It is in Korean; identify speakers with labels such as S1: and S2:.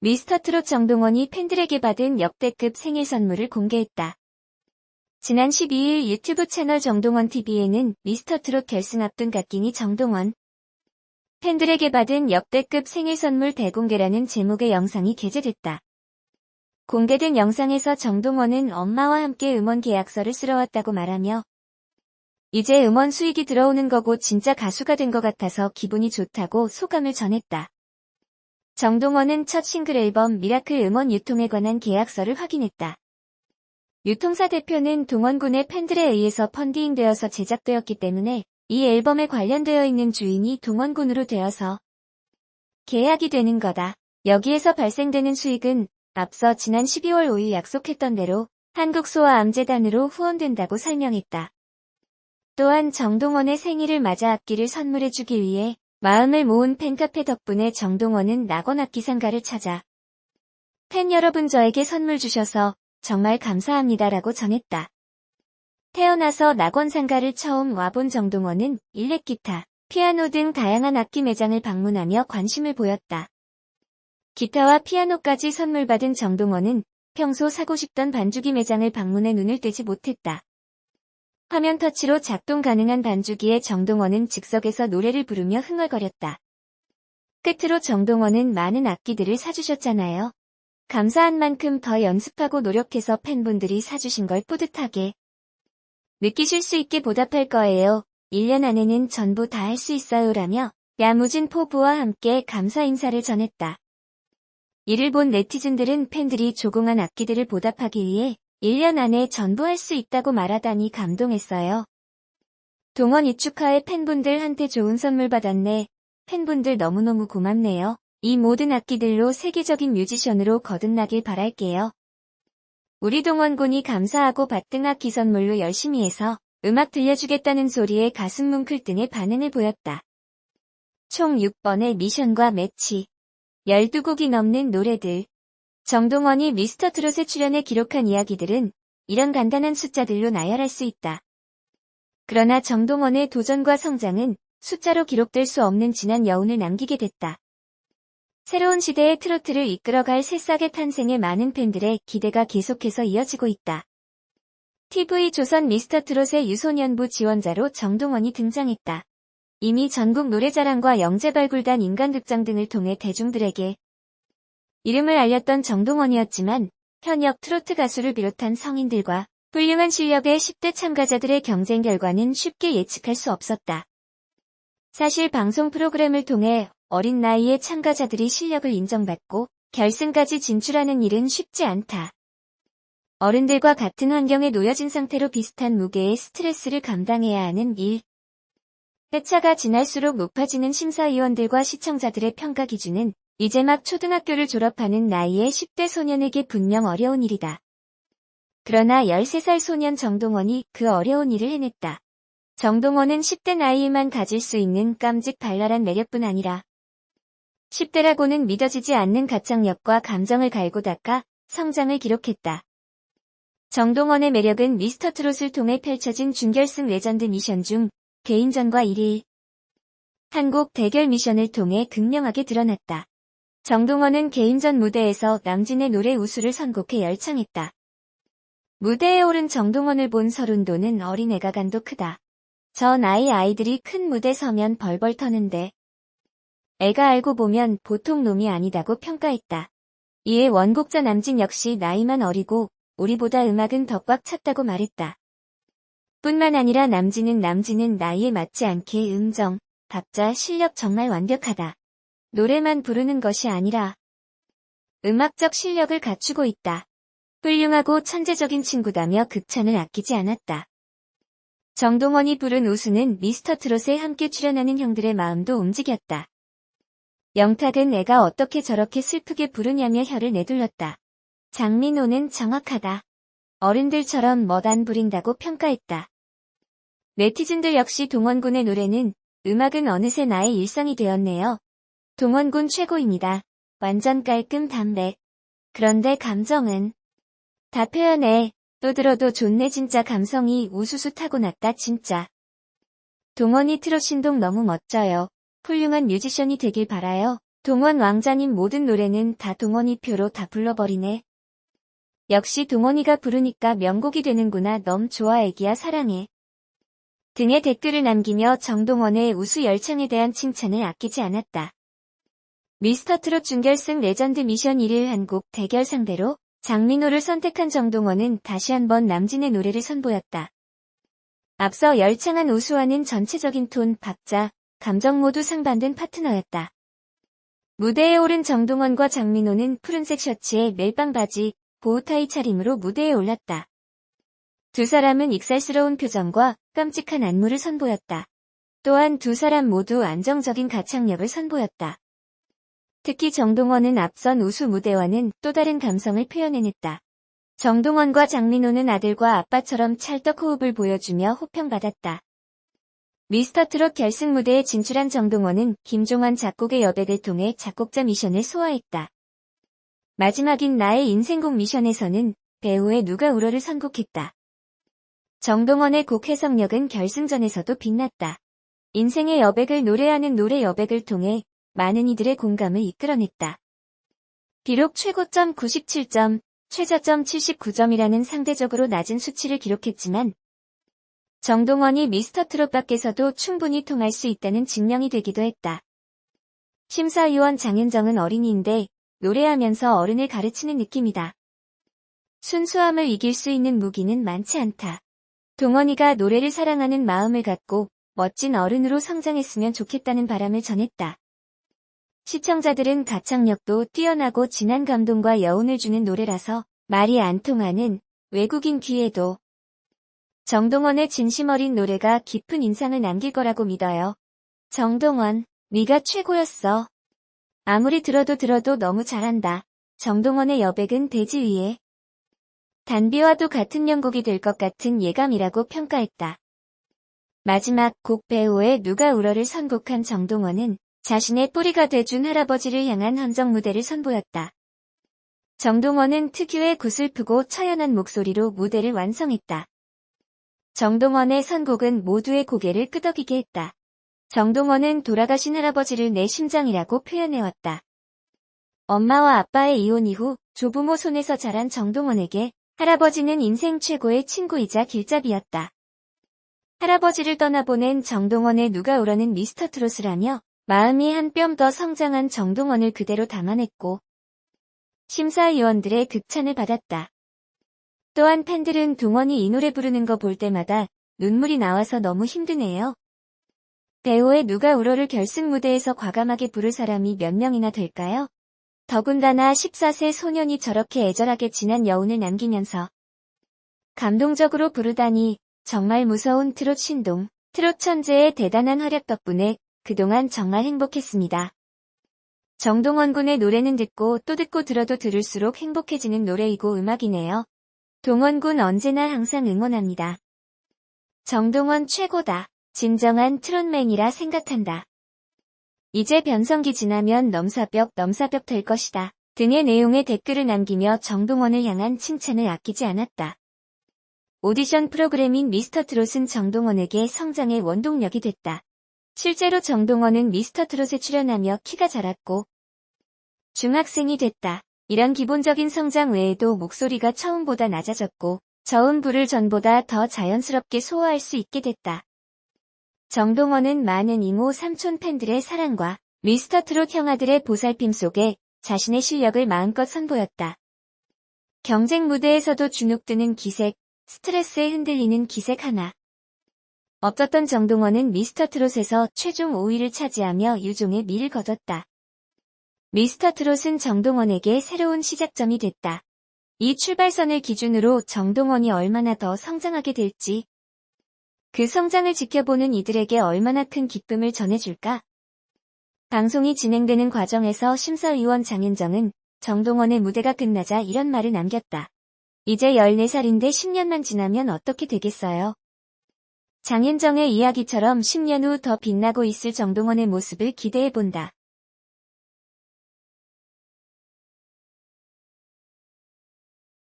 S1: 미스터트롯 정동원이 팬들에게 받은 역대급 생일 선물을 공개했다. 지난 12일 유튜브 채널 정동원TV에는 미스터트롯 결승 앞둔 갓깅이 정동원 팬들에게 받은 역대급 생일 선물 대공개라는 제목의 영상이 게재됐다. 공개된 영상에서 정동원은 엄마와 함께 음원 계약서를 쓰러 왔다고 말하며 이제 음원 수익이 들어오는 거고 진짜 가수가 된 것 같아서 기분이 좋다고 소감을 전했다. 정동원은 첫 싱글 앨범 미라클 음원 유통에 관한 계약서를 확인했다. 유통사 대표는 동원군의 팬들에 의해서 펀딩되어서 제작되었기 때문에 이 앨범에 관련되어 있는 주인이 동원군으로 되어서 계약이 되는 거다. 여기에서 발생되는 수익은 앞서 지난 12월 5일 약속했던 대로 한국소아암재단으로 후원된다고 설명했다. 또한 정동원의 생일을 맞아 악기를 선물해주기 위해 마음을 모은 팬카페 덕분에 정동원은 낙원악기 상가를 찾아 팬 여러분 저에게 선물 주셔서 정말 감사합니다라고 전했다. 태어나서 낙원 상가를 처음 와본 정동원은 일렉기타, 피아노 등 다양한 악기 매장을 방문하며 관심을 보였다. 기타와 피아노까지 선물 받은 정동원은 평소 사고 싶던 반주기 매장을 방문해 눈을 떼지 못했다. 화면 터치로 작동 가능한 반주기에 정동원은 즉석에서 노래를 부르며 흥얼거렸다. 끝으로 정동원은 많은 악기들을 사주셨잖아요. 감사한 만큼 더 연습하고 노력해서 팬분들이 사주신 걸 뿌듯하게 느끼실 수 있게 보답할 거예요. 1년 안에는 전부 다 할 수 있어요 라며 야무진 포부와 함께 감사 인사를 전했다. 이를 본 네티즌들은 팬들이 조공한 악기들을 보답하기 위해 1년 안에 전부 할 수 있다고 말하다니 감동했어요. 동원 이축하에 팬분들한테 좋은 선물 받았네. 팬분들 너무너무 고맙네요. 이 모든 악기들로 세계적인 뮤지션으로 거듭나길 바랄게요. 우리 동원군이 감사하고 받은 악기 선물로 열심히 해서 음악 들려주겠다는 소리에 가슴 뭉클 등의 반응을 보였다. 총 6번의 미션과 매치, 12곡이 넘는 노래들. 정동원이 미스터트롯에 출연해 기록한 이야기들은 이런 간단한 숫자들로 나열할 수 있다. 그러나 정동원의 도전과 성장은 숫자로 기록될 수 없는 진한 여운을 남기게 됐다. 새로운 시대의 트로트를 이끌어갈 새싹의 탄생에 많은 팬들의 기대가 계속해서 이어지고 있다. TV조선 미스터트롯의 유소년부 지원자로 정동원이 등장했다. 이미 전국 노래자랑과 영재발굴단 인간극장 등을 통해 대중들에게 이름을 알렸던 정동원이었지만 현역 트로트 가수를 비롯한 성인들과 훌륭한 실력의 10대 참가자들의 경쟁 결과는 쉽게 예측할 수 없었다. 사실 방송 프로그램을 통해 어린 나이의 참가자들이 실력을 인정받고 결승까지 진출하는 일은 쉽지 않다. 어른들과 같은 환경에 놓여진 상태로 비슷한 무게의 스트레스를 감당해야 하는 일. 회차가 지날수록 높아지는 심사위원들과 시청자들의 평가 기준은 이제 막 초등학교를 졸업하는 나이의 10대 소년에게 분명 어려운 일이다. 그러나 13살 소년 정동원이 그 어려운 일을 해냈다. 정동원은 10대 나이에만 가질 수 있는 깜찍 발랄한 매력뿐 아니라 10대라고는 믿어지지 않는 가창력과 감정을 갈고 닦아 성장을 기록했다. 정동원의 매력은 미스터트롯을 통해 펼쳐진 준결승 레전드 미션 중 개인전과 1일 한국 대결 미션을 통해 극명하게 드러났다. 정동원은 개인전 무대에서 남진의 노래 우수를 선곡해 열창했다. 무대에 오른 정동원을 본 서른도는 어린애가 간도 크다. 저 나이 아이들이 큰 무대 서면 벌벌 터는데 애가 알고 보면 보통 놈이 아니다고 평가했다. 이에 원곡자 남진 역시 나이만 어리고 우리보다 음악은 더 꽉 찼다고 말했다. 뿐만 아니라 남진은 나이에 맞지 않게 음정, 박자, 실력 정말 완벽하다. 노래만 부르는 것이 아니라 음악적 실력을 갖추고 있다. 훌륭하고 천재적인 친구다며 극찬을 아끼지 않았다. 정동원이 부른 우수는 미스터트롯에 함께 출연하는 형들의 마음도 움직였다. 영탁은 애가 어떻게 저렇게 슬프게 부르냐며 혀를 내둘렀다. 장민호는 정확하다. 어른들처럼 멋 안 부린다고 평가했다. 네티즌들 역시 동원군의 노래는 음악은 어느새 나의 일상이 되었네요. 동원군 최고입니다. 완전 깔끔 담백. 그런데 감정은 다 표현해. 또 들어도 좋네 진짜 감성이 우수수 타고났다 진짜. 동원이 트롯 신동 너무 멋져요. 훌륭한 뮤지션이 되길 바라요. 동원 왕자님 모든 노래는 다 동원이 표로 다 불러버리네. 역시 동원이가 부르니까 명곡이 되는구나. 너무 좋아 애기야 사랑해. 등의 댓글을 남기며 정동원의 우수 열창에 대한 칭찬을 아끼지 않았다. 미스터트롯 준결승 레전드 미션 1일 한국 대결 상대로 장민호를 선택한 정동원은 다시 한번 남진의 노래를 선보였다. 앞서 열창한 우수와는 전체적인 톤, 박자, 감정 모두 상반된 파트너였다. 무대에 오른 정동원과 장민호는 푸른색 셔츠에 멜빵 바지, 보호타이 차림으로 무대에 올랐다. 두 사람은 익살스러운 표정과 깜찍한 안무를 선보였다. 또한 두 사람 모두 안정적인 가창력을 선보였다. 특히 정동원은 앞선 우수 무대와는 또 다른 감성을 표현해냈다. 정동원과 장민호는 아들과 아빠처럼 찰떡 호흡을 보여주며 호평받았다. 미스터트롯 결승 무대에 진출한 정동원은 김종환 작곡의 여백을 통해 작곡자 미션을 소화했다. 마지막인 나의 인생곡 미션에서는 배우의 누가 울어를 선곡했다. 정동원의 곡 해석력은 결승전에서도 빛났다. 인생의 여백을 노래하는 노래 여백을 통해 많은 이들의 공감을 이끌어냈다. 비록 최고점 97점, 최저점 79점이라는 상대적으로 낮은 수치를 기록했지만 정동원이 미스터트롯 밖에서도 충분히 통할 수 있다는 증명이 되기도 했다. 심사위원 장윤정은 어린이인데 노래하면서 어른을 가르치는 느낌이다. 순수함을 이길 수 있는 무기는 많지 않다. 동원이가 노래를 사랑하는 마음을 갖고 멋진 어른으로 성장했으면 좋겠다는 바람을 전했다. 시청자들은 가창력도 뛰어나고 진한 감동과 여운을 주는 노래라서 말이 안 통하는 외국인 귀에도 정동원의 진심 어린 노래가 깊은 인상을 남길 거라고 믿어요. 정동원, 네가 최고였어. 아무리 들어도 너무 잘한다. 정동원의 여백은 대지 위에 단비와도 같은 명곡이 될 것 같은 예감이라고 평가했다. 마지막 곡 배우의 누가 울어를 선곡한 정동원은 자신의 뿌리가 돼준 할아버지를 향한 헌정 무대를 선보였다. 정동원은 특유의 구슬프고 처연한 목소리로 무대를 완성했다. 정동원의 선곡은 모두의 고개를 끄덕이게 했다. 정동원은 돌아가신 할아버지를 내 심장이라고 표현해왔다. 엄마와 아빠의 이혼 이후 조부모 손에서 자란 정동원에게 할아버지는 인생 최고의 친구이자 길잡이였다. 할아버지를 떠나보낸 정동원의 누가 울어는 미스터트롯을 하며 마음이 한 뼘 더 성장한 정동원을 그대로 담아냈고 심사위원들의 극찬을 받았다. 또한 팬들은 동원이 이 노래 부르는 거 볼 때마다 눈물이 나와서 너무 힘드네요. 배우의 누가 울어를 결승 무대에서 과감하게 부를 사람이 몇 명이나 될까요? 더군다나 14세 소년이 저렇게 애절하게 진한 여운을 남기면서 감동적으로 부르다니 정말 무서운 트롯 신동, 트롯 천재의 대단한 활약 덕분에 그동안 정말 행복했습니다. 정동원 군의 노래는 듣고 또 듣고 들어도 들을수록 행복해지는 노래이고 음악이네요. 동원 군 언제나 항상 응원합니다. 정동원 최고다. 진정한 트롯맨이라 생각한다. 이제 변성기 지나면 넘사벽 될 것이다. 등의 내용의 댓글을 남기며 정동원을 향한 칭찬을 아끼지 않았다. 오디션 프로그램인 미스터트롯은 정동원에게 성장의 원동력이 됐다. 실제로 정동원은 미스터트롯에 출연하며 키가 자랐고 중학생이 됐다. 이런 기본적인 성장 외에도 목소리가 처음보다 낮아졌고 저음 부를 전보다 더 자연스럽게 소화할 수 있게 됐다. 정동원은 많은 이모 삼촌 팬들의 사랑과 미스터트롯 형아들의 보살핌 속에 자신의 실력을 마음껏 선보였다. 경쟁 무대에서도 주눅드는 기색, 스트레스에 흔들리는 기색 하나 없었던 정동원은 미스터트롯에서 최종 5위를 차지하며 유종의 미를 거뒀다. 미스터트롯은 정동원에게 새로운 시작점이 됐다. 이 출발선을 기준으로 정동원이 얼마나 더 성장하게 될지, 그 성장을 지켜보는 이들에게 얼마나 큰 기쁨을 전해줄까? 방송이 진행되는 과정에서 심사위원 장윤정은 정동원의 무대가 끝나자 이런 말을 남겼다. 이제 14살인데 10년만 지나면 어떻게 되겠어요? 장윤정의 이야기처럼 10년 후 더 빛나고 있을 정동원의 모습을 기대해본다.